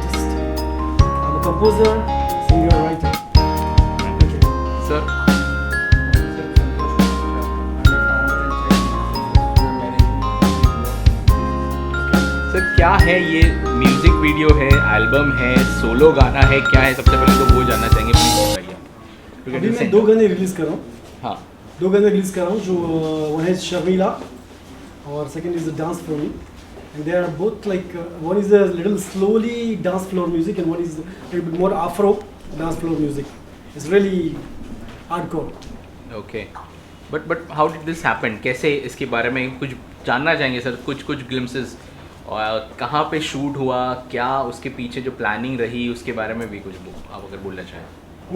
artist. I'm a composer, singer, writer. Okay. Sir sir क्या है ये म्यूजिक वीडियो है, एल्बम है, सोलो गाना है, क्या है? सबसे पहले तो वो जानना चाहेंगे, प्लीज बताइए। अभी मैं 2 गाने रिलीज कर रहा हूँ. हाँ 2 गाने रिलीज कर रहा हूँ. जो वन है शर्मिला और second is dance floor me. And they are both like one is a little slowly dance floor music and one is a little bit more Afro dance floor music. It's really hardcore. Okay but how did this happen? कैसे इसके बारे में कुछ जानना चाहेंगे sir, कुछ glimpses, और कहाँ पे शूट हुआ, क्या उसके पीछे जो प्लानिंग रही उसके बारे में भी कुछ आप अगर बोलना चाहें.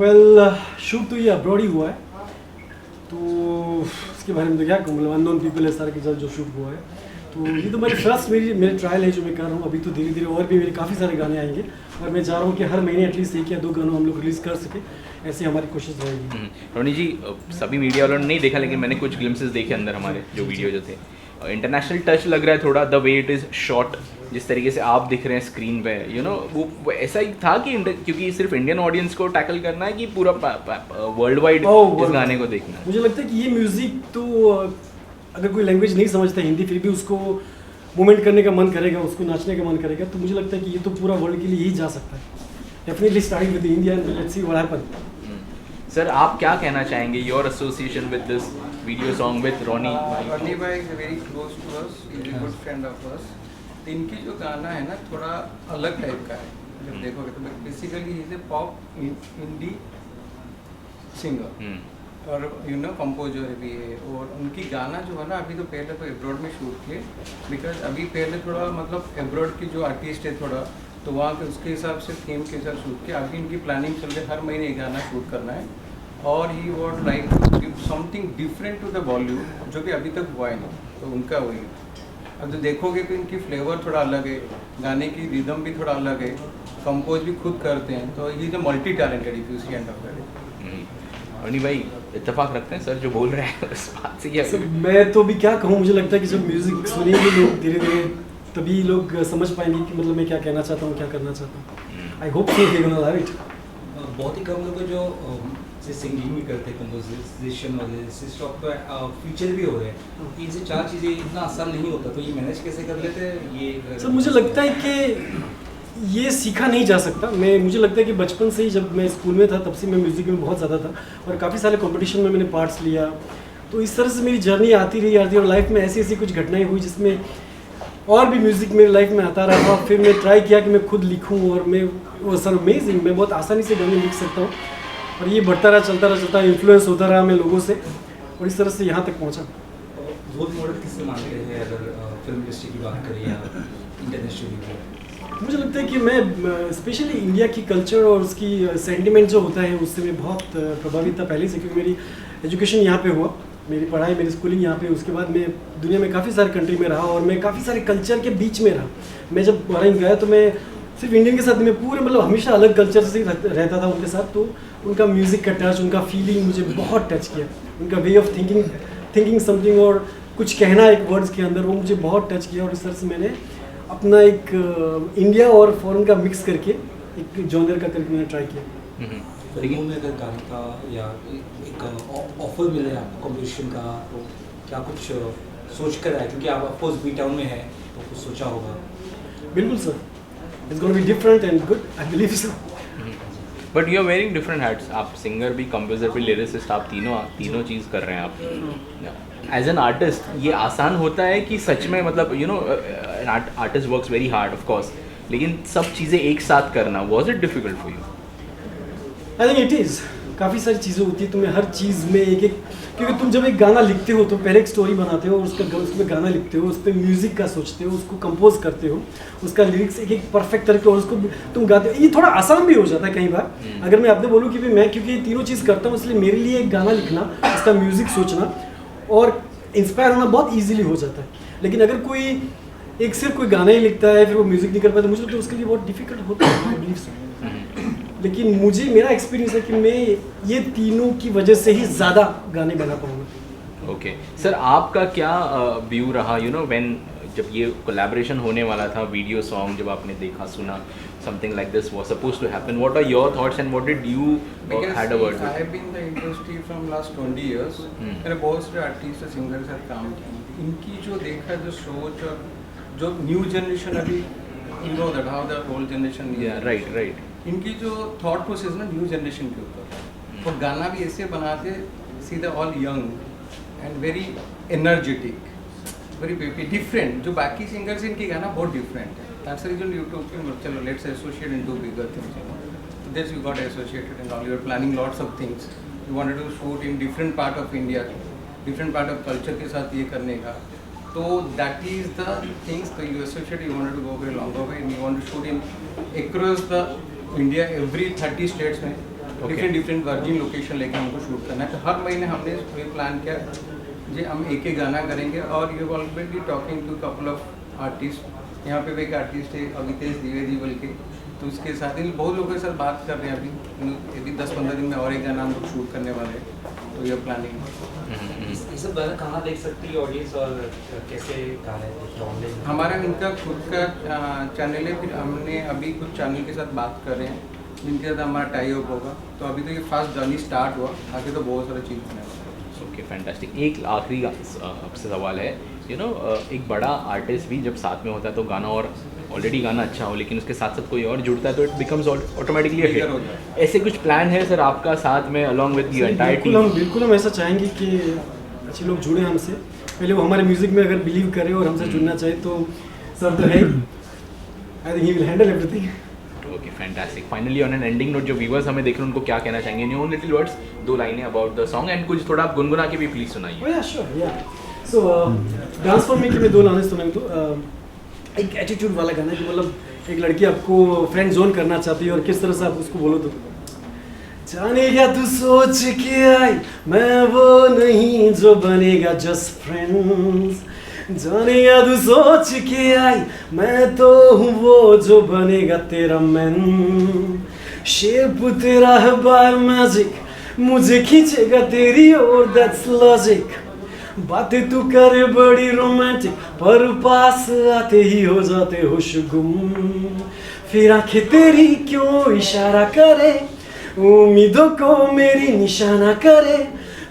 Well, शूट तो ये अब्रॉड ही हुआ है, तो इसके बारे में तो क्या कहूँ, मतलब अननोन पीपल है सारे के साथ जो शूट हुआ है. तो ये तो मेरे ट्रायल है जो मैं कर रहा हूँ. अभी तो धीरे धीरे और भी मेरे काफ़ी सारे गाने आएंगे और मैं चाह रहा हूँ कि हर महीने एटलीस्ट 1 या 2 गानों हम लोग रिलीज़ कर सके. ऐसी हमारी कोशिश रहेगी. रोनी जी, सभी मीडिया वालों ने नहीं देखा लेकिन मैंने कुछ ग्लिम्सेस देखे अंदर हमारे जो वीडियो जो थे. इंटरनेशनल टच लग रहा है थोड़ा, the way it is shot, जिस तरीके से आप दिख रहे हैं स्क्रीन पे, यू नो वो ऐसा ही था कि क्योंकि सिर्फ इंडियन ऑडियंस को टैकल करना है कि पूरा वर्ल्ड वाइड इस गाने को देखना है. मुझे लगता है कि ये म्यूज़िक तो अगर कोई लैंग्वेज नहीं समझता हिंदी, फिर भी उसको मूवमेंट करने का मन करेगा, उसको नाचने का मन करेगा, तो मुझे लगता है कि ये तो पूरा वर्ल्ड के लिए ही जा सकता है. Definitely starting with India and let's see what happen. Sir आप क्या कहना चाहेंगे, your association with this video song with Ronnie Ronnie bhai is very close to us. He's a good friend of us. इनकी जो गाना है ना थोड़ा अलग टाइप का है. जब देखोगे तो basically is a pop indie singer और यू नो कंपोजर भी है. और उनकी गाना जो है ना अभी तो पहले तो एब्रॉड में शूट किए, बिकॉज अभी पहले थोड़ा मतलब एब्रॉड की जो आर्टिस्ट है थोड़ा तो वहाँ के उसके हिसाब से थीम के हिसाब शूट किया. अभी इनकी प्लानिंग चल रही है हर महीने एक गाना शूट करना है और he want like to give something different to the Bollywood जो कि अभी तक हुआ है नहीं. तो उनका वही है. अब जो देखोगे तो इनकी फ्लेवर थोड़ा अलग है, गाने की रिदम भी थोड़ा अलग है, कंपोज भी खुद करते हैं. तो he is a multi talented if you see end of that. Ronnie भाई इत्तेफाक रखते हैं सर जो बोल रहे हैं उस बात से क्या? मैं तो भी क्या कहूँ, मुझे लगता है कि जब म्यूज़िक सुनेंगे लोग धीरे धीरे तभी लोग समझ पाएंगे कि मतलब मैं क्या कहना चाहता हूँ, क्या करना चाहता हूँ. I hope so they gonna love it. बहुत ही कम लोग जो से सिंगिंग भी करते हैं, कंपोजिशन वगैरह, इस स्टॉक पे फीचर भी हो रहे हैं. इनसे 4 चीज़ें इतना आसान नहीं होता, तो ये मैनेज कैसे कर लेते हैं ये? सर मुझे लगता है कि ये सीखा नहीं जा सकता. मुझे लगता है कि बचपन से ही जब मैं स्कूल में था तब से मैं म्यूज़िक में बहुत ज़्यादा था और काफ़ी सारे कंपटीशन में मैंने पार्ट्स लिया. तो इस तरह से मेरी जर्नी आती रही और लाइफ में ऐसी ऐसी कुछ घटनाएं हुई जिसमें और भी म्यूज़िक मेरी लाइफ में आता रहा. फिर मैं ट्राई किया कि मैं खुद लिखूं और मैं वो सर अमेजिंग, मैं बहुत आसानी से गाने लिख सकता हूँ और ये बढ़ता रहा, चलता इन्फ्लुएंस होता रहा मैं लोगों से और इस तरह से यहाँ तक पहुँचा. रोल मॉडल किससे मानते हैं अगर फिल्म इंडस्ट्री की बात करें या इंटरनेशनल? मुझे लगता है कि मैं स्पेशली इंडिया की कल्चर और उसकी सेंटिमेंट जो होता है उससे मैं बहुत प्रभावित था पहले से, क्योंकि मेरी एजुकेशन यहाँ पे हुआ, मेरी पढ़ाई, मेरी स्कूलिंग यहाँ पे. उसके बाद मैं दुनिया में काफ़ी सारे कंट्री में रहा और मैं काफ़ी सारे कल्चर के बीच में रहा. मैं जब फॉरेन गया तो मैं सिर्फ इंडियन के साथ में पूरे मतलब हमेशा अलग कल्चर से रहता था उनके साथ. तो उनका म्यूज़िक का टच, उनका फीलिंग मुझे बहुत टच किया. उनका वे ऑफ थिंकिंग समथिंग और कुछ कहना एक वर्ड्स के अंदर, वो मुझे बहुत टच किया. और इस तरह से मैंने अपना एक इंडिया और फॉरेन का मिक्स करके एक जॉनर का करके मैंने ट्राई किया. फिल्मों में अगर गाने का या एक ऑफर मिले आपको कंपटीशन का, तो क्या कुछ सोच कर आए? क्योंकि आप ऑफकोर्स बी टाउन में है तो कुछ सोचा होगा. बिल्कुल sir, it's gonna be different and good, I believe so. But you are wearing different hats. आप सिंगर भी, कंपोजर भी, लिरिसिस्ट, आप तीनों चीज़ कर रहे हैं आप. एज एन आर्टिस्ट ये आसान होता है कि सच में मतलब you know artist works very hard of course, लेकिन सब चीज़ें एक साथ करना, was it difficult for you? I think it is. काफ़ी सारी चीज़ें होती है, तुम्हें हर चीज़ में एक क्योंकि तुम जब एक गाना लिखते हो तो पहले एक स्टोरी बनाते हो, उसमें गाना लिखते हो, उस पर म्यूज़िक का सोचते हो, उसको कंपोज करते हो, उसका लिरिक्स एक परफेक्ट तरीके और उसको तुम गाते हो. ये थोड़ा आसान भी हो जाता है कई बार. अगर मैं आपने बोलूँ कि मैं क्योंकि ये तीनों चीज़ करता हूँ, इसलिए मेरे लिए एक गाना लिखना, उसका म्यूज़िक सोचना और इंस्पायर होना बहुत ईजिली हो जाता है. लेकिन अगर कोई एक सिर्फ कोई गाना ही लिखता है फिर वो म्यूज़िक नहीं कर पाता, मुझे लगता है उसके लिए बहुत डिफिकल्ट होता है, आई बिलीव सो. लेकिन मुझे मेरा एक्सपीरियंस है कि मैं ये तीनों की वजह से ही ज़्यादा गाने बना पाऊँगा. ओके सर, आपका क्या व्यू रहा यू नो व्हेन जब ये कोलैबोरेशन होने वाला था, वीडियो सॉन्ग जब आपने देखा सुना, something like this was supposed to happen. What are your thoughts and what did you Because had a word I with? have been in the industry from last 20 years. मैंने बहुत सारे artist singer के साथ काम किया. इनकी जो देखा जो सोच और जो न्यू जनरेशन अभी you know that how the old generation is. Yeah, right. इनकी जो थॉट प्रोसेस ना न्यू जनरेशन के ऊपर और गाना भी ऐसे बनाते सीधा all young and very energetic very different. जो बाकी सिंगर्स इनकी गाना बहुत डिफरेंट है. दैट्स द रीजन यूट्यूब चलो let's associate into bigger things. This you got associated and all. You are planning lots of things. You wanted to shoot in different part of India, different part of culture के साथ ये करने का. तो that is the things that you associate. You wanted to go very longer way and you want to shoot in across the India every 30 states में different virgin location लेके हमको shoot करना है. तो हर महीने हमने ये प्लान किया जी हम एक गाना करेंगे. और you already talking to couple of artist. यहाँ पे भी एक आर्टिस्ट है अवितेश द्विवेदी बोल के. तो उसके साथ इन बहुत लोगों के साथ बात कर रहे हैं अभी 10-15 दिन में और एक गाना हम लोग शूट करने वाले हैं. तो ये प्लानिंग ये सब गाना कहाँ देख सकती है ऑडियंस और कैसे गाने ऑनलाइन? हमारा इनका खुद का चैनल है. फिर हमने अभी कुछ चैनल के साथ बात कर रहे हैं जिनके साथ हमारा टाई अप होगा. तो अभी तो ये फर्स्ट जर्नी स्टार्ट हुआ. आगे तो बहुत सारी चीज़ होने वाला है. Okay fantastic. एक आखिरी आपसे सवाल है. एक बड़ा आर्टिस्ट भी जब साथ में होता है तो गाना और ऑलरेडी गाना अच्छा हो लेकिन उसके साथ साथ कोई और जुड़ता है तो इट बिकम्स ऑटोमेटिकली Bigger हो जाता हिट. ऐसे कुछ प्लान है सर आपका साथ में along with the entire team? बिल्कुल हम ऐसा चाहेंगे कि अच्छे लोग जुड़े हमसे. पहले वो हमारे म्यूजिक में अगर बिलीव करे और हमसे जुड़ना चाहे तो सर तो है. I think he will handle everything. Okay fantastic. Finally on an ending note जो व्यूअर्स हमें देख रहे हैं उनको क्या कहना चाहेंगे in your own little words? 2 लाइनें अबाउट द सॉन्ग एंड कुछ थोड़ा आप गुनगुना के भी प्लीज सुनाइए. Oh yeah, sure, yeah. So dance for मी के मैं 2 लाने सुनाऊँ तो एक एटीट्यूड वाला गाना है कि मतलब एक लड़की आपको फ्रेंड जोन करना चाहती है और किस तरह से आप उसको बोलो तो जाने क्या तू सोच के आई मैं वो नहीं जो बनेगा जस्ट फ्रेंड्स. जाने क्या तू सोच के आई मैं तो हूँ वो जो बनेगा तेरा मैन. शेप तेरा है बाय मैजिक मुझे खींचेगा तेरी ओर दैट्स लॉजिक. बातें तू करे बड़ी रोमांटिक पर पास आते ही हो जाते होश गुम. फिर आंखें तेरी क्यों इशारा करे उम्मीदों को मेरी निशाना करे.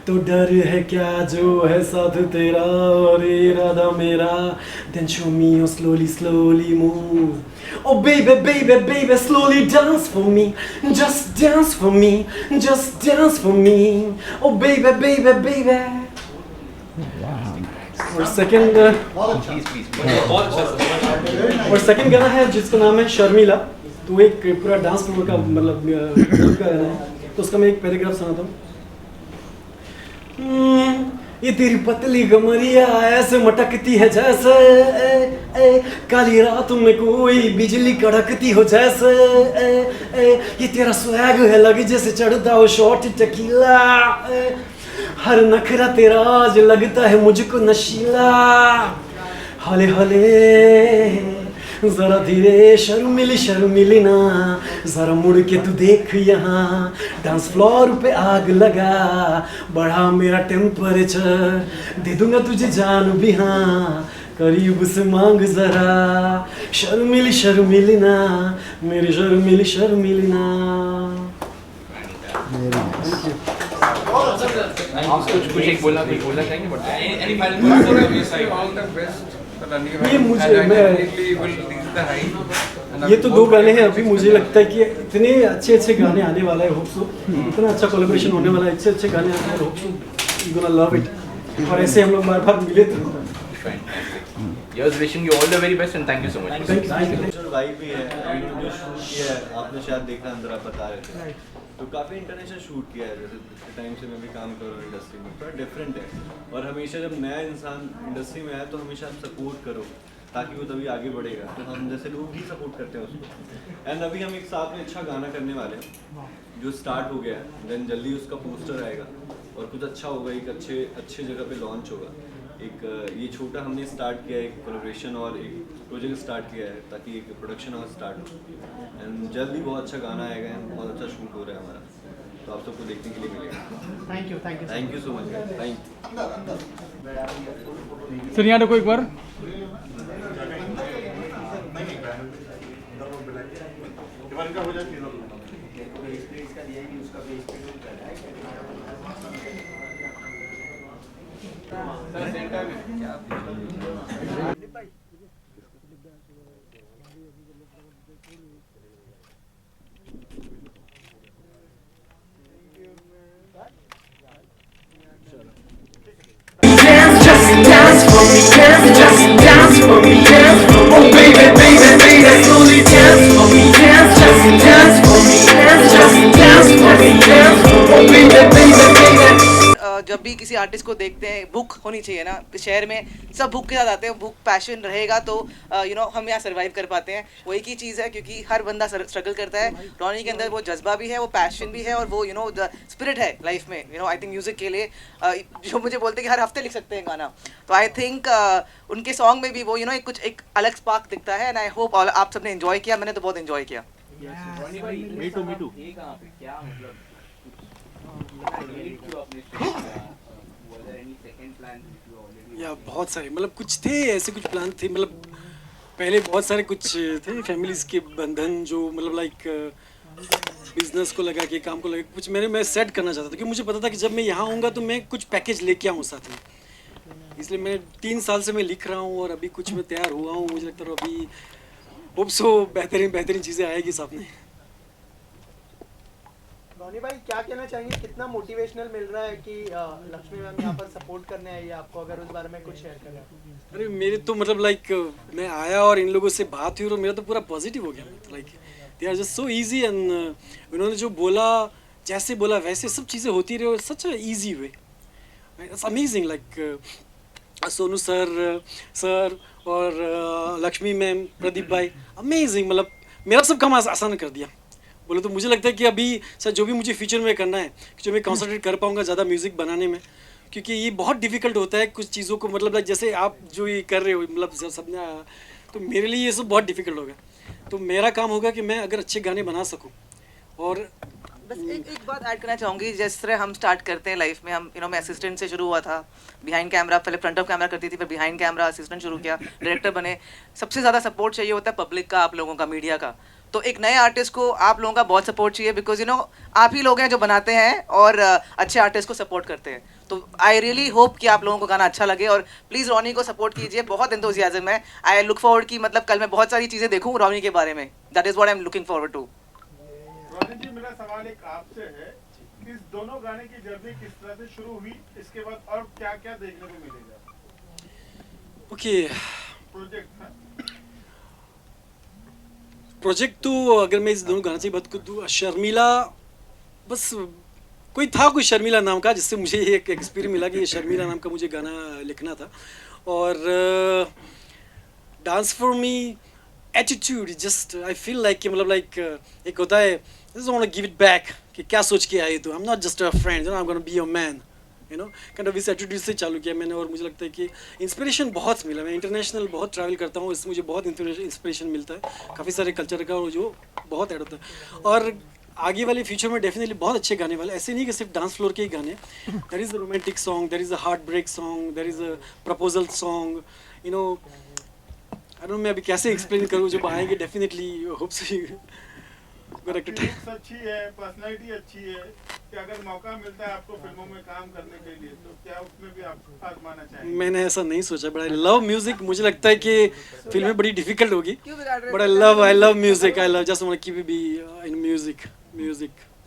तो डर है क्या जो है साथ तेरा और इरादा मेरा. Then show me you slowly move. Oh baby, baby, baby, slowly dance for me. Just dance for me, just dance for me. Oh baby, baby, baby. और सेकंड और सेकंड गाना है जिसका नाम है शर्मिला. तो एक पूरा डांस फ्लोर का मतलब ग्रुप का गाना है. तो उसका मैं एक पैराग्राफ सुनाता हूँ. ये तेरी पतली कमरिया ऐसे मटकती है जैसे काली रात में कोई बिजली कड़कती हो जैसे. ये तेरा स्वैग है लगे जैसे चढ़ता हो शॉट टकीला. हर नखरा तेरा आज लगता है मुझको नशीला. हले हले जरा धीरे शर्मिली ना जरा मुड़ के तू देख यहाँ. डांस फ्लोर पे आग लगा बढ़ा मेरा टेम्परेचर. दे दूंगा तुझे जान भी हाँ करीब से मांग जरा. शर्मिली ना मेरी शर्मिली ना. आप कुछ एक बोलना चाहेंगे but any final words? All the best. ये मुझे ये तो 2 गाने हैं अभी. मुझे लगता है कि इतने अच्छे गाने आने वाला है. होप सो इतना अच्छा कोलैबोरेशन होने वाला है. अच्छे गाने आने वाले. Hope so you gonna love it. और ऐसे हम लोग बार मिले तो Yes, wishing you all the very best and thank you so much. Thank you. Vibe भी है. जो शूट किया है आपने शायद देखा अंदर आप बता रहे थे तो काफ़ी इंटरनेशनल शूट किया है. जैसे पिछले टाइम से मैं भी काम कर रहा हूँ इंडस्ट्री में. थोड़ा डिफरेंट है. और हमेशा जब नया इंसान इंडस्ट्री में आए तो हमेशा आप सपोर्ट करो ताकि वो तभी आगे बढ़ेगा. तो हम जैसे लोग भी सपोर्ट करते हैं उसको. एंड अभी हम एक साथ में अच्छा गाना करने वाले हैं जो स्टार्ट हो गया है. देन जल्दी उसका पोस्टर आएगा और कुछ अच्छा होगा. एक अच्छे जगह पे लॉन्च होगा. एक ये छोटा हमने स्टार्ट किया है एक कोलैबोरेशन और एक प्रोजेक्ट स्टार्ट किया है ताकि एक प्रोडक्शन हाउस स्टार्ट हो. एंड जल्दी बहुत अच्छा गाना आएगा एंड बहुत अच्छा शूट हो रहा है हमारा. तो आप सबको देखने के लिए मिलेगा. Thank you so much. Thank sir यहाँ देखो एक बार. बनकर हो जाए तीनों में। सर सेंटर में क्या Dance, just dance for me, dance, just dance for me, dance. Oh baby, baby, baby, slowly dance for me, dance, just dance for me, dance, just dance for me, dance. Oh baby, baby, baby. जब भी किसी artist को देखते हैं भूख होनी चाहिए ना, शहर में सब भूख के साथ आते हैं, भूख पैशन रहेगा तो हम यहाँ सर्वाइव कर पाते हैं। वो एक ही चीज़ है क्योंकि हर बंदा स्ट्रगल करता है। रॉनी के अंदर वो जज्बा भी है, वो पैशन भी है और वो द स्पिरिट है लाइफ में। आई थिंक म्यूज़िक के लिए जो मुझे बोलते हैं कि हर हफ्ते लिख सकते हैं गाना, तो आई थिंक उनके सॉन्ग में भी वो एक अलग स्पार्क दिखता है। एंड आई होप आप सबने एंजॉय किया, मैंने तो बहुत एंजॉय किया। मी टू ये कहाँ पे क्या मतलब या बहुत सारे मतलब कुछ थे ऐसे, कुछ प्लान थे, मतलब पहले बहुत सारे कुछ थे फैमिलीज के बंधन जो मतलब लाइक बिजनेस को लगा के, काम को लगा के, कुछ मैं सेट करना चाहता था क्योंकि मुझे पता था कि जब मैं यहाँ आऊँगा तो मैं कुछ पैकेज लेके आऊँ साथ में। इसलिए मैं 3 साल से मैं लिख रहा हूँ और अभी कुछ मैं तैयार हुआ हूँ। मुझे लगता है अभी होप सो बेहतरीन चीज़ें आएगी सामने। रॉनी भाई क्या कहना चाहेंगे, कितना मोटिवेशनल मिल रहा है कि लक्ष्मी मैम यहाँ पर सपोर्ट करने आई है आपको, अगर उस बारे में कुछ शेयर करें। अरे मेरे तो मतलब लाइक मैं आया और इन लोगों से बात हुई और मेरा तो पूरा पॉजिटिव हो गया। Like they are just so easy and उन्होंने जो बोला, जैसे बोला वैसे सब चीज़ें होती रही और such easy way, it's amazing. Like Sonu sir और लक्ष्मी मैम, प्रदीप भाई, अमेजिंग। मतलब मेरा सब काम आसान कर दिया बोले तो। मुझे लगता है कि अभी सर जो भी मुझे फ्यूचर में करना है, जो मैं कॉन्सेंट्रेट कर पाऊँगा ज़्यादा म्यूज़िक बनाने में, क्योंकि ये बहुत डिफिकल्ट होता है कुछ चीज़ों को, मतलब जैसे आप जो ये कर रहे हो, मतलब सबने, तो मेरे लिए ये सब बहुत डिफिकल्ट होगा। तो मेरा काम होगा कि मैं अगर अच्छे गाने बना सकूँ। और बस एक बात ऐड करना चाहूँगी, जिस तरह हम स्टार्ट करते हैं लाइफ में, हम मैं असिस्टेंट से शुरू हुआ था, बिहाइंड कैमरा, पहले फ्रंट ऑफ कैमरा करती थी, फिर बिहाइंड कैमरा असिस्टेंट शुरू किया, डायरेक्टर बने। सबसे ज़्यादा सपोर्ट चाहिए होता है पब्लिक का, आप लोगों का, मीडिया का। तो एक नए आर्टिस्ट को आप लोगों का बहुत सपोर्ट चाहिए, बिकॉज आप ही लोग हैं जो बनाते हैं और अच्छे आर्टिस्ट को सपोर्ट करते हैं। तो आई रियली होप कि आप लोगों को गाना अच्छा लगे और प्लीज़ रॉनी को सपोर्ट कीजिए। बहुत एंथुसियाज्म है। आई लुक फॉरवर्ड कि मतलब कल मैं बहुत सारी चीज़ें देखूँ रॉनी के बारे में। That is what I am looking forward to. Ronnie ji, मेरा सवाल एक आपसे है कि इस दोनों गाने की जर्नी किस तरह से शुरू हुई, इसके बाद और क्या क्या देखने को मिलेगा? ओके, प्रोजेक्ट तो अगर मैं इस दोनों गाने से बात करूँ, शर्मिला, बस कोई शर्मिला नाम का, जिससे मुझे एक एक्सपीरियंस मिला कि ये शर्मिला नाम का मुझे गाना लिखना था। और dance for me, attitude, just I feel like, मतलब लाइक एक होता है just want to give it back, कि क्या सोच के आई तू, I am not just a friend, I am gonna be your man, kind of इस एटीट्यूड से चालू किया मैंने। और मुझे लगता है कि इंस्पिरेशन बहुत मिला। मैं इंटरनेशनल बहुत ट्रैवल करता हूँ, इससे मुझे बहुत इंस्पिरेशन मिलता है, काफ़ी सारे कल्चर का, और जो बहुत ऐड होता है। और आगे वाले फ्यूचर में डेफिनेटली बहुत अच्छे गाने वाले, ऐसे नहीं कि सिर्फ डांस फ्लोर के ही गाने। There is a romantic song, there is a heart break song, there is a proposal song, I don't know मैं अभी कैसे एक्सप्लेन करूँ, जब आएंगे डेफिनेटली होप सो। लुक्स अच्छी है, पर्सनालिटी अच्छी है, कि अगर मौका मिलता है आपको फिल्मों में काम करने के लिए, तो क्या उसमें भी आप आजमाना चाहेंगे? मैंने ऐसा नहीं सोचा, बट आई लव म्यूजिक। मुझे लगता है कि फिल्में बड़ी डिफिकल्ट होगी, but I love music, I love just want to keep be in music,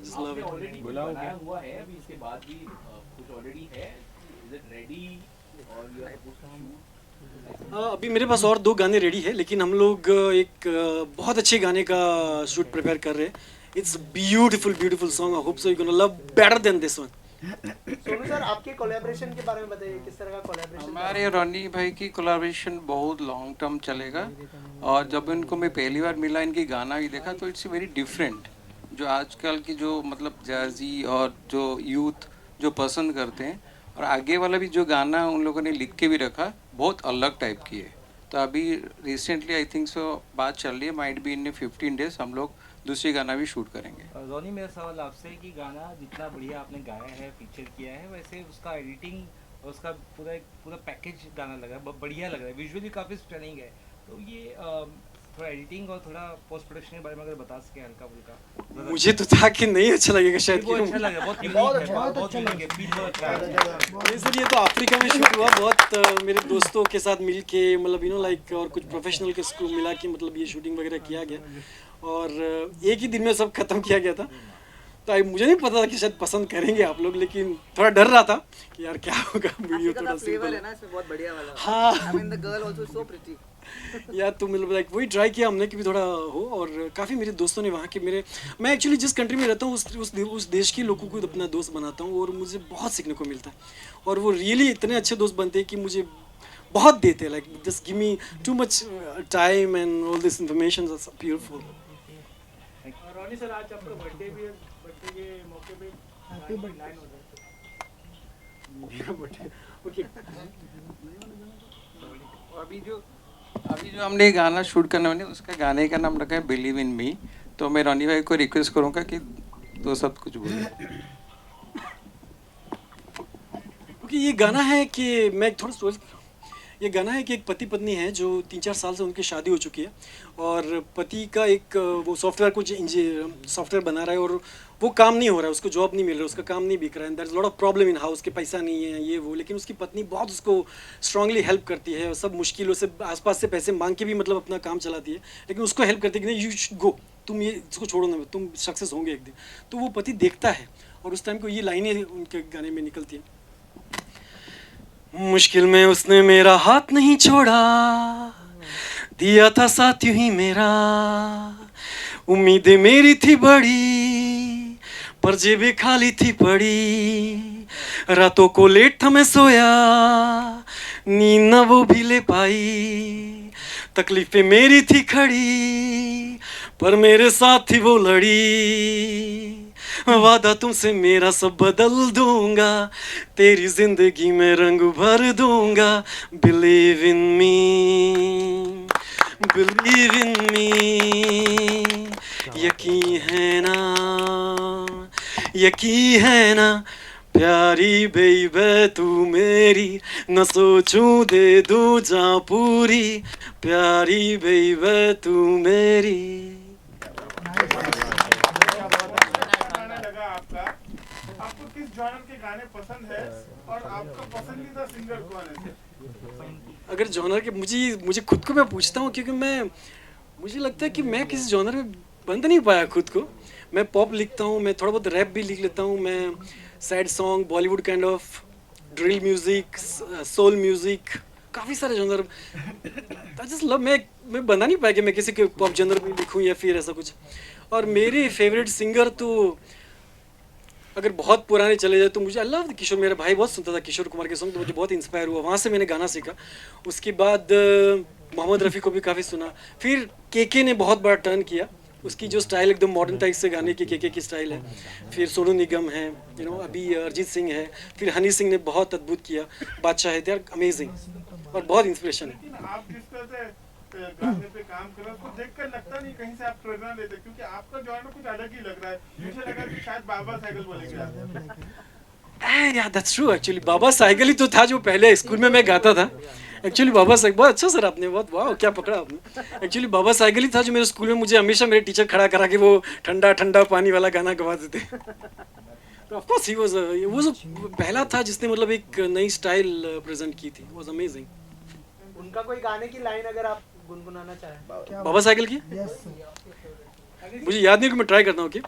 just love it. Already बनाया हुआ है, अभी इसके बाद भी कुछ ऑलरेडी है, इज इट रेडी और you are supposed to shoot? अभी मेरे पास और 2 गाने रेडी है, लेकिन हम लोग एक बहुत अच्छे गाने का शूट प्रिपेयर कर रहे हैं। It's beautiful song, I hope so you gonna love better than this one. Sonu sir, आपके कोलैबोरेशन के बारे में बताइए, किस तरह का कोलैबोरेशन? हमारे रॉनी भाई की कोलैबोरेशन बहुत लॉन्ग टर्म चलेगा। और जब इनको मैं पहली बार मिला, इनकी गाना भी देखा, तो इट्स वेरी डिफरेंट। जो आजकल की जो मतलब जर्जी और जो यूथ जो पसंद करते हैं, और आगे वाला भी जो गाना उन लोगों ने लिख के भी रखा, बहुत अलग टाइप की है। तो अभी रिसेंटली आई थिंक सो बात चल रही है, माइट बी इन 15 डेज हम लोग दूसरी गाना भी शूट करेंगे। रॉनी, मेरा सवाल आपसे कि गाना जितना बढ़िया आपने गाया है, फीचर किया है, वैसे उसका एडिटिंग और उसका पूरा पैकेज गाना लग रहा है, बढ़िया लग रहा है, विजुअली काफ़ी स्टनिंग है। तो ये थोड़ा एडिटिंग और थोड़ा पोस्ट प्रोडक्शन के बारे में अगर बता सके हल्का फुल्का। मुझे तो था कि नहीं अच्छा लगेगा शायद, बहुत क्योंकि अच्छा लगा, बहुत यूनिक है, बहुत यूनिक है, फील बहुत अच्छा है। ये सर ये तो अफ्रीका में शूट हुआ, बहुत मेरे दोस्तों के साथ मिल के मतलब लाइक और कुछ प्रोफेशनल के को मिला के मतलब ये शूटिंग वगैरह किया गया और एक ही दिन में सब खत्म किया गया था। तो मुझे नहीं पता था कि शायद पसंद करेंगे आप लोग, लेकिन थोड़ा डर रहा था कि यार क्या होगा, वीडियो थोड़ा फ्लेवर है ना इसमें बहुत बढ़िया वाला। हाँ I mean the girl also so pretty. यार तो मतलब लाइक वही ट्राई किया हमने कि भी थोड़ा हो, और काफ़ी मेरे दोस्तों ने वहाँ के मैं एक्चुअली जिस कंट्री में रहता हूँ उस देश के लोगों को अपना दोस्त बनाता हूँ और मुझे बहुत सीखने को मिलता है और वो रियली इतने अच्छे दोस्त बनते हैं कि मुझे बहुत देते हैं, like just give me too much time and all this information is beautiful. Ronnie sir आज आपका बर्थडे भी है, बर्थडे के मौके पे हैप्पी बर्थडे हो जाए। ओके अभी जो हमने गाना शूट करने वाले उसका गाने का नाम रखा है बिलीव इन मी। तो मैं रॉनी भाई को रिक्वेस्ट करूंगा कि दो शब्द कुछ बोले। क्योंकि ये गाना है कि मैं थोड़ा सोच, ये गाना है कि एक पति पत्नी है जो 3-4 साल से उनकी शादी हो चुकी है और पति का एक वो सॉफ्टवेयर बना रहा है और वो काम नहीं हो रहा है, उसको जॉब नहीं मिल रहा है, उसका काम नहीं बिक रहा है, there is lot of problem in house, के पैसा नहीं है ये वो, लेकिन उसकी पत्नी बहुत उसको स्ट्रांगली हेल्प करती है, सब मुश्किलों से आसपास से पैसे मांग के भी मतलब अपना काम चलाती है, लेकिन उसको हेल्प करती है कि नहीं यू शुड गो, तुम ये इसको छोड़ो ना, तुम सक्सेस होंगे एक दिन। तो वो पति देखता है और उस टाइम को ये लाइनें उनके गाने में निकलती हैं, मुश्किल में उसने मेरा हाथ नहीं छोड़ा, दिया था साथ यूं ही मेरा, उम्मीदें मेरी थी बड़ी पर जेबें खाली थी पड़ी, रातों को लेट था मैं सोया, नींद न वो भी ले पाई, तकलीफें मेरी थी खड़ी पर मेरे साथ ही वो लड़ी, वादा तुमसे मेरा सब बदल दूंगा, तेरी जिंदगी में रंग भर दूंगा, believe in me, believe in मी, यकीन है ना, यकीन है ना, प्यारी बेबे तू मेरी, न सोचूं दे दूं जा पूरी, प्यारी बेबे तू मेरी। आपको किस जॉनर के गाने पसंद है और आपका पसंदीदा सिंगर कौन है? अगर जॉनर के मुझे खुद को मैं पूछता हूँ, क्योंकि मुझे लगता है कि मैं किसी जॉनर में बंद नहीं पाया खुद को। मैं पॉप लिखता हूँ, मैं थोड़ा बहुत रैप भी लिख लेता हूँ, मैं sad song, Bollywood kind of, drill music, soul music, काफ़ी सारे जॉनर जस्ट लव। मैं बंदा नहीं पाया कि मैं किसी के पॉप जॉनर में लिखूँ या फिर ऐसा कुछ। और मेरे फेवरेट सिंगर तो अगर बहुत पुराने चले जाए तो मुझे आई लव किशोर, मेरा भाई बहुत सुनता था किशोर कुमार के सॉन्ग, तो मुझे बहुत इंस्पायर हुआ, वहाँ से मैंने गाना सीखा। उसके बाद मोहम्मद रफ़ी को भी काफ़ी सुना, फिर केके ने बहुत बड़ा टर्न किया, उसकी जो स्टाइल एकदम मॉडर्न टाइप से गाने की केके की स्टाइल है। फिर सोनू निगम है, अभी अरिजीत सिंह है, फिर हनी सिंह ने बहुत अद्भुत किया, बादशाह है, दे आर अमेजिंग और बहुत इंस्पिरेशन है। आप जिस तरह से गाने पे काम कर रहे हो उसको देखकर लगता नहीं कहीं से आप प्रेरणा लेते, क्योंकि आपका जॉनर कुछ अलग ही लग रहा है। मुझे लगा कि शायद बाबा साइकिल बोलेंगे आप। या दैट्स ट्रू, एक्चुअली बाबा साइकिल ही तो था जो पहले स्कूल में मैं गाता था। एक्चुअली बाबा साइकिल, बहुत अच्छा सर आपने, बहुत वाह क्या पकड़ा आपने। एक्चुअली बाबा साइकिल ही था जो मेरे स्कूल में मुझे हमेशा मेरे टीचर खड़ा करा के वो ठंडा ठंडा पानी वाला गाना गवाते थे। तो ऑफ कोर्स ही वाज, वो जो पहला था जिसने मतलब एक नई स्टाइल प्रेजेंट की थी, वाज अमेजिंग। उनका कोई गाने की लाइन अगर आप गुनगुनाना चाहें? बाबा साइकिल की मुझे याद नहीं कि मैं ट्राई करता हूँ कि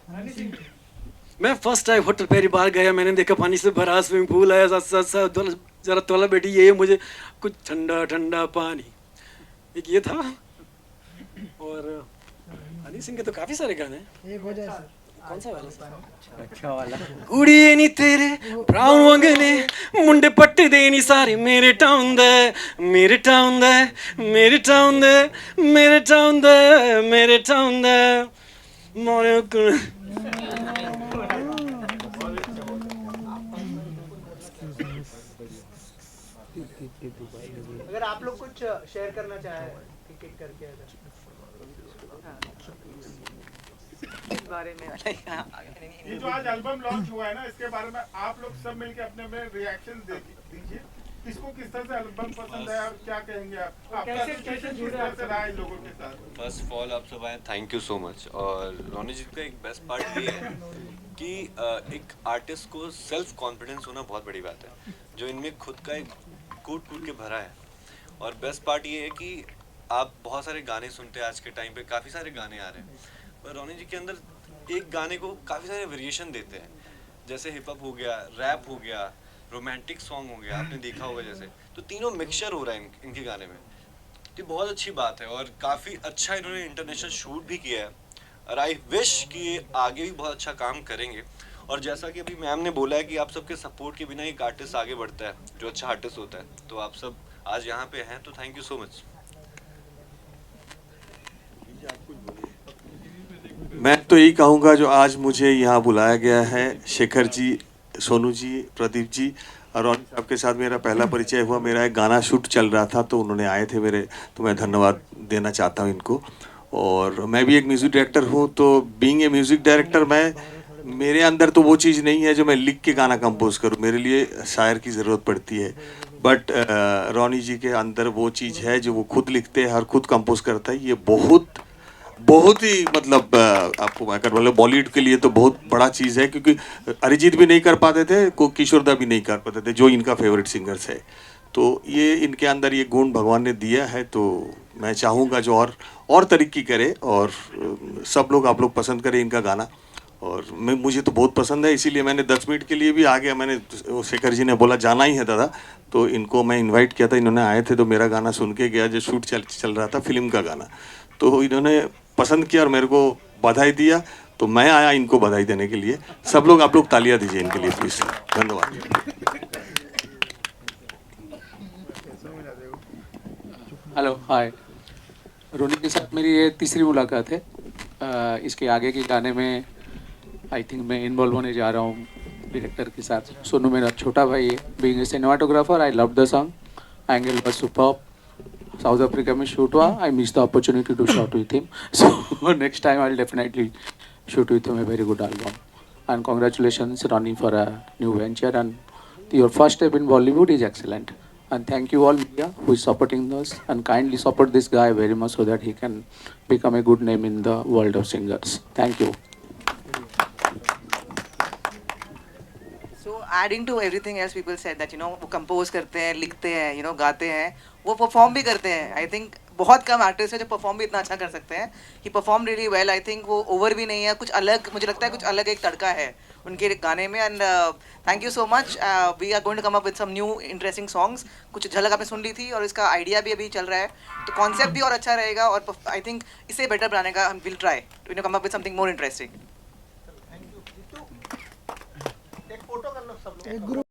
मैं फर्स्ट टाइम होटल पहली बार गया, मैंने देखा पानी से भरा स्विमिंग पूल आया, जरा तोला बेटी ये मुझे कुछ ठंडा ठंडा पानी, एक ये था। और हनी सिंह के तो काफी सारे गाने हैं। एक हो जाए सर। कौन सा वाला? अच्छा वाला कुड़िए नी तेरे ब्राउन वंगने मुंडे पट्टे दे नी सारे मेरे टाउन दे, मेरे टाउन दे, मेरे टाउन दे, मेरे टाउन दे, मेरे टाउन दे मोरे अगर आप लोग कुछ शेयर करना चाहें क्रिकेट करके इस बारे में ये जो आज एल्बम लॉन्च हुआ है ना, इसके बारे में आप लोग सब मिलके अपने अपने रिएक्शन दीजिए किसको किस तरह से एल्बम पसंद है और क्या कहेंगे आप? आपका कैसे association जुड़े किस तरह से रहा है इन लोगों के साथ? फर्स्ट ऑफ ऑल आप सब आए थैंक यू सो मच। और रोनी जी का एक बेस्ट पार्ट ये है कि एक आर्टिस्ट को सेल्फ कॉन्फिडेंस होना बहुत बड़ी बात है, जो इनमें खुद का एक कूट कूट के भरा है। और बेस्ट पार्ट ये है कि आप बहुत सारे गाने सुनते हैं आज के टाइम पे, काफ़ी सारे गाने आ रहे हैं, पर रोनी जी के अंदर एक गाने को काफ़ी सारे वेरिएशन देते हैं, जैसे हिप हॉप हो गया, रैप हो गया, रोमांटिक सॉन्ग हो गया, आपने देखा होगा जैसे, तो तीनों मिक्सचर हो रहा है इनके गाने में। ये बहुत अच्छी बात है और काफ़ी अच्छा इन्होंने इंटरनेशनल शूट भी किया है और आई विश कि ये आगे भी बहुत अच्छा काम करेंगे। और जैसा कि अभी मैम ने बोला है कि आप सबके सपोर्ट के बिना एक आर्टिस्ट आगे बढ़ता है, जो अच्छा आर्टिस्ट होता है, तो आप सब आज यहाँ पे हैं तो थैंक यू सो मच। मैं तो यही कहूँगा जो आज मुझे यहाँ बुलाया गया है, शेखर जी, सोनू जी, प्रदीप जी और रोनी साहब के साथ मेरा पहला परिचय हुआ। मेरा एक गाना शूट चल रहा था तो उन्होंने आए थे मेरे, तो मैं धन्यवाद देना चाहता हूँ इनको। और मैं भी एक म्यूज़िक डायरेक्टर हूँ, तो बीइंग ए म्यूज़िक डायरेक्टर मेरे अंदर तो वो चीज़ नहीं है जो मैं लिख के गाना कंपोज करूँ, मेरे लिए शायर की ज़रूरत पड़ती है। बट रोनी जी के अंदर वो चीज़ है जो वो खुद लिखते हैं और खुद कंपोज करता है। ये बहुत ही मतलब आपको अगर बोले बॉलीवुड के लिए तो बहुत बड़ा चीज़ है, क्योंकि अरिजीत भी नहीं कर पाते थे, को किशोरदा भी नहीं कर पाते थे, जो इनका फेवरेट सिंगर्स है। तो ये इनके अंदर ये गुण भगवान ने दिया है, तो मैं चाहूँगा जो और तरक्की करे और सब लोग आप लोग पसंद करें इनका गाना। और मुझे तो बहुत पसंद है, इसीलिए मैंने 10 मिनट के लिए भी आ गया। मैंने शेखर जी ने बोला जाना ही है दादा, तो इनको मैं इनवाइट किया था, इन्होंने आए थे तो मेरा गाना सुन के गया, जो शूट चल रहा था फिल्म का गाना, तो इन्होंने पसंद किया और मेरे को बधाई दिया, तो मैं आया इनको बधाई देने के लिए। सब लोग आप लोग तालियां दीजिए इनके लिए प्लीज़। धन्यवाद। हेलो, हाय। रोनी के साथ मेरी ये तीसरी मुलाकात है। इसके आगे के गाने में आई थिंक मैं इन्वॉल्व होने जा रहा हूँ डायरेक्टर के साथ। सोनू मेरा छोटा भाई है। Being a cinematographer I love the song, angle was superb. South Africa में शूट हुआ, I miss the opportunity to shoot with him, so next time I will definitely shoot with him a very good album. And congratulations Ronnie for a new venture, and your first step in Bollywood is excellent. And thank you all media who is supporting us, and kindly support this guy very much so that he can become a good name in the world of singers. Thank you. So adding to everything else people said that वो compose करते हैं, लिखते हैं, गाते हैं, वो perform भी करते हैं. I think बहुत कम आर्टिस्ट है जो परफॉर्म भी इतना अच्छा कर सकते हैं. He perform really well. I think वो ओवर भी नहीं है, कुछ अलग, मुझे लगता है कुछ अलग एक तड़का है उनके गाने में. And thank you so much. We are going to come up with some new interesting songs. कुछ झलक आपने सुन ली थी और इसका आइडिया भी अभी चल रहा है, तो कॉन्सेप्ट भी और अच्छा रहेगा, और आई थिंक इसे बेटर बनाने का हम will try to come up with something more interesting. एक फोटो कर लो सब लोग.